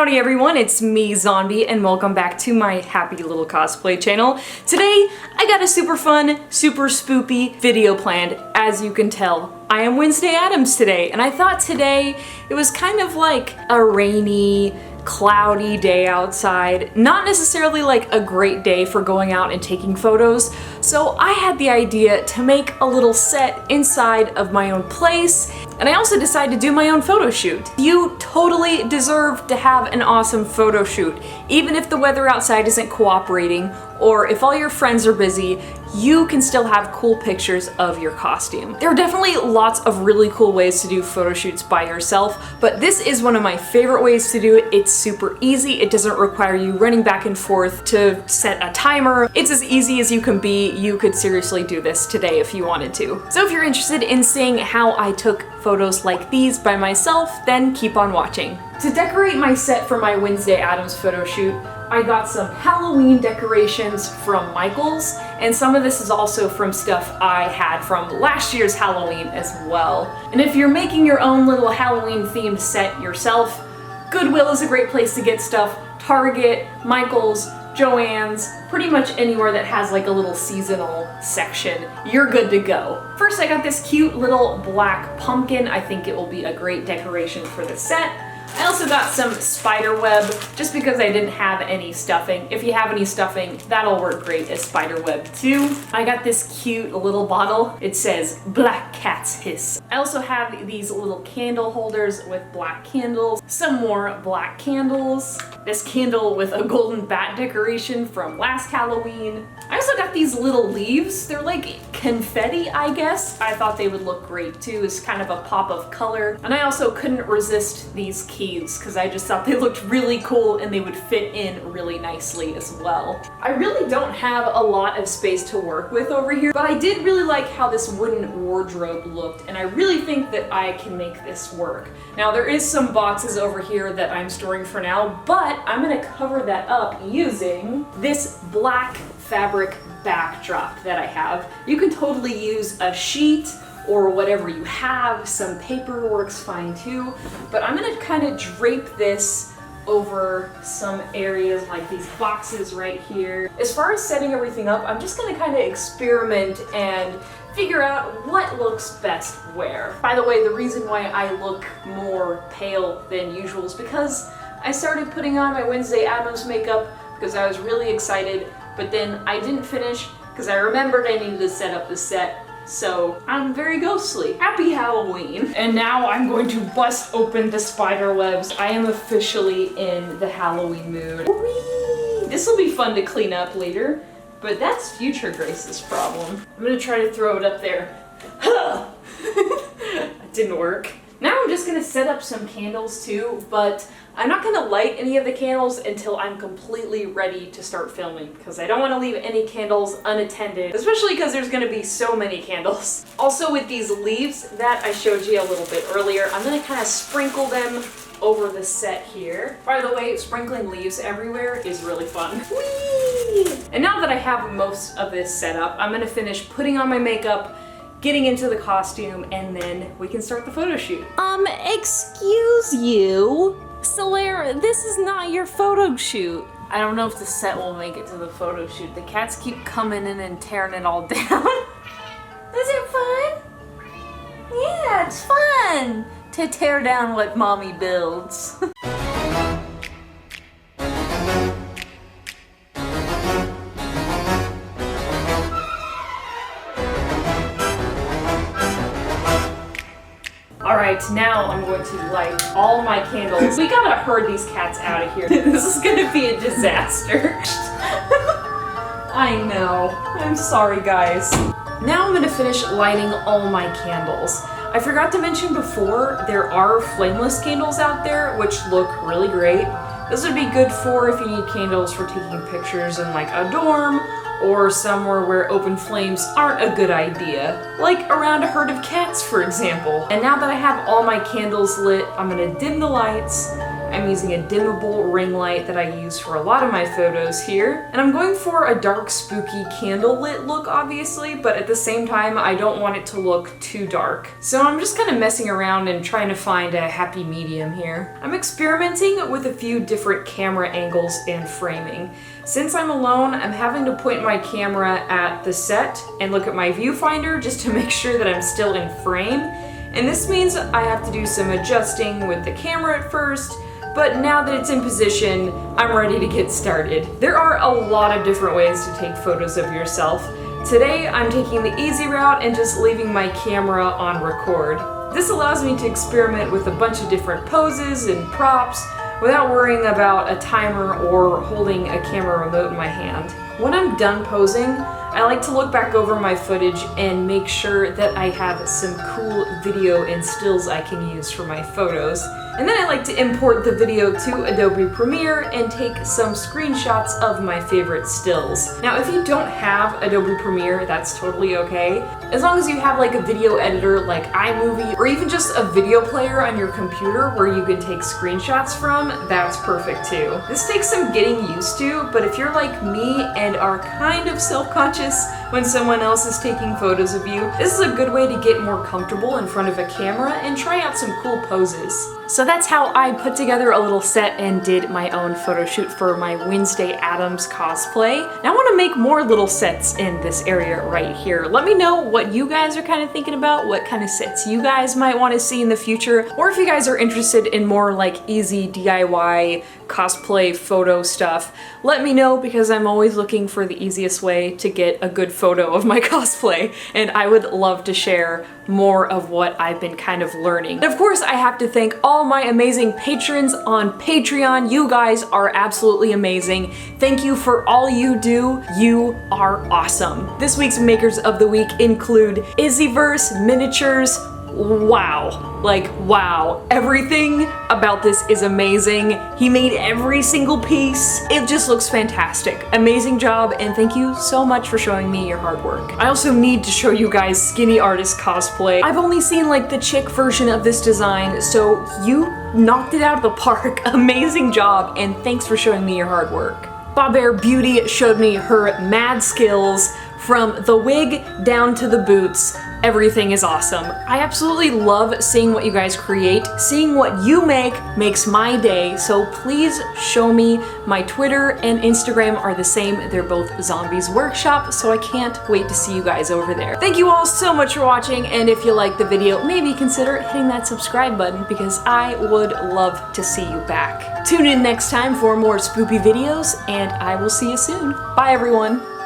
Howdy everyone, it's me, Zombie, and welcome back to my happy little cosplay channel. Today, I got a super fun, super spoopy video planned. As you can tell, I am Wednesday Addams today, and I thought today it was kind of like a rainy, cloudy day outside. Not necessarily like a great day for going out and taking photos, so I had the idea to make a little set inside of my own place, and I also decided to do my own photo shoot. You totally deserve to have an awesome photo shoot, even if the weather outside isn't cooperating, or if all your friends are busy, you can still have cool pictures of your costume. There are definitely lots of really cool ways to do photo shoots by yourself, but this is one of my favorite ways to do it. It's super easy. It doesn't require you running back and forth to set a timer. It's as easy as you can be. You could seriously do this today if you wanted to. So if you're interested in seeing how I took photos like these by myself, then keep on watching. To decorate my set for my Wednesday Addams photo shoot, I got some Halloween decorations from Michaels, and some of this is also from stuff I had from last year's Halloween as well. And if you're making your own little Halloween themed set yourself, Goodwill is a great place to get stuff. Target, Michaels, Joann's, pretty much anywhere that has like a little seasonal section, you're good to go. First, I got this cute little black pumpkin. I think it will be a great decoration for the set. I also got some spider web, just because I didn't have any stuffing. If you have any stuffing, that'll work great as spider web too. I got this cute little bottle. It says Black Cat's Hiss. I also have these little candle holders with black candles, some more black candles, this candle with a golden bat decoration from last Halloween. I also got these little leaves. They're like confetti, I guess. I thought they would look great too, as kind of a pop of color. And I also couldn't resist these keys because I just thought they looked really cool and they would fit in really nicely as well. I really don't have a lot of space to work with over here, but I did really like how this wooden wardrobe looked, and I really think that I can make this work. Now there is some boxes over here that I'm storing for now, but I'm gonna cover that up using this black fabric backdrop that I have. You can totally use a sheet or whatever you have. Some paper works fine too, but I'm gonna kind of drape this over some areas like these boxes right here. As far as setting everything up, I'm just gonna kind of experiment and figure out what looks best where. By the way, the reason why I look more pale than usual is because I started putting on my Wednesday Addams makeup because I was really excited, but then I didn't finish because I remembered I needed to set up the set. So I'm very ghostly. Happy Halloween. And now I'm going to bust open the spider webs. I am officially in the Halloween mood. Whee! This will be fun to clean up later, but that's future Grace's problem. I'm gonna try to throw it up there. That didn't work. Now I'm just gonna set up some candles too, but I'm not gonna light any of the candles until I'm completely ready to start filming, because I don't want to leave any candles unattended, especially because there's gonna be so many candles. Also, with these leaves that I showed you a little bit earlier, I'm gonna kind of sprinkle them over the set here. By the way, sprinkling leaves everywhere is really fun. Whee! And now that I have most of this set up, I'm gonna finish putting on my makeup, getting into the costume, and then we can start the photo shoot. Excuse you? Solaire, this is not your photo shoot. I don't know if the set will make it to the photo shoot. The cats keep coming in and tearing it all down. Is it fun? Yeah, it's fun to tear down what mommy builds. Alright, now I'm going to light all my candles. We gotta herd these cats out of here. This is gonna be a disaster. I know. I'm sorry, guys. Now I'm gonna finish lighting all my candles. I forgot to mention before, there are flameless candles out there, which look really great. This would be good for if you need candles for taking pictures in like a dorm, or somewhere where open flames aren't a good idea, like around a herd of cats, for example. And now that I have all my candles lit, I'm gonna dim the lights, I'm using a dimmable ring light that I use for a lot of my photos here. And I'm going for a dark, spooky, candlelit look, obviously, but at the same time, I don't want it to look too dark. So I'm just kind of messing around and trying to find a happy medium here. I'm experimenting with a few different camera angles and framing. Since I'm alone, I'm having to point my camera at the set and look at my viewfinder just to make sure that I'm still in frame. And this means I have to do some adjusting with the camera at first, but now that it's in position, I'm ready to get started. There are a lot of different ways to take photos of yourself. Today, I'm taking the easy route and just leaving my camera on record. This allows me to experiment with a bunch of different poses and props without worrying about a timer or holding a camera remote in my hand. When I'm done posing, I like to look back over my footage and make sure that I have some cool video and stills I can use for my photos. And then I like to import the video to Adobe Premiere and take some screenshots of my favorite stills. Now, if you don't have Adobe Premiere, that's totally okay. As long as you have like a video editor like iMovie or even just a video player on your computer where you can take screenshots from, that's perfect too. This takes some getting used to, but if you're like me and are kind of self-conscious when someone else is taking photos of you, this is a good way to get more comfortable in front of a camera and try out some cool poses. So that's how I put together a little set and did my own photo shoot for my Wednesday Addams cosplay. Now I want to make more little sets in this area right here. Let me know what you guys are kind of thinking about, what kind of sets you guys might want to see in the future, or if you guys are interested in more like easy DIY cosplay photo stuff, let me know because I'm always looking for the easiest way to get a good photo of my cosplay, and I would love to share more of what I've been kind of learning. And of course, I have to thank all my amazing patrons on Patreon. You guys are absolutely amazing. Thank you for all you do. You are awesome. This week's Makers of the Week include Izzyverse Miniatures. Wow, like wow, everything about this is amazing. He made every single piece. It just looks fantastic. Amazing job, and thank you so much for showing me your hard work. I also need to show you guys Skinny Artist Cosplay. I've only seen like the chick version of this design, so you knocked it out of the park. Amazing job, and thanks for showing me your hard work. Bob Air Beauty showed me her mad skills from the wig down to the boots. Everything is awesome. I absolutely love seeing what you guys create. Seeing what you make makes my day, so please show me. My Twitter and Instagram are the same. They're both Zombies Workshop, so I can't wait to see you guys over there. Thank you all so much for watching, and if you liked the video, maybe consider hitting that subscribe button because I would love to see you back. Tune in next time for more spoopy videos, and I will see you soon. Bye everyone!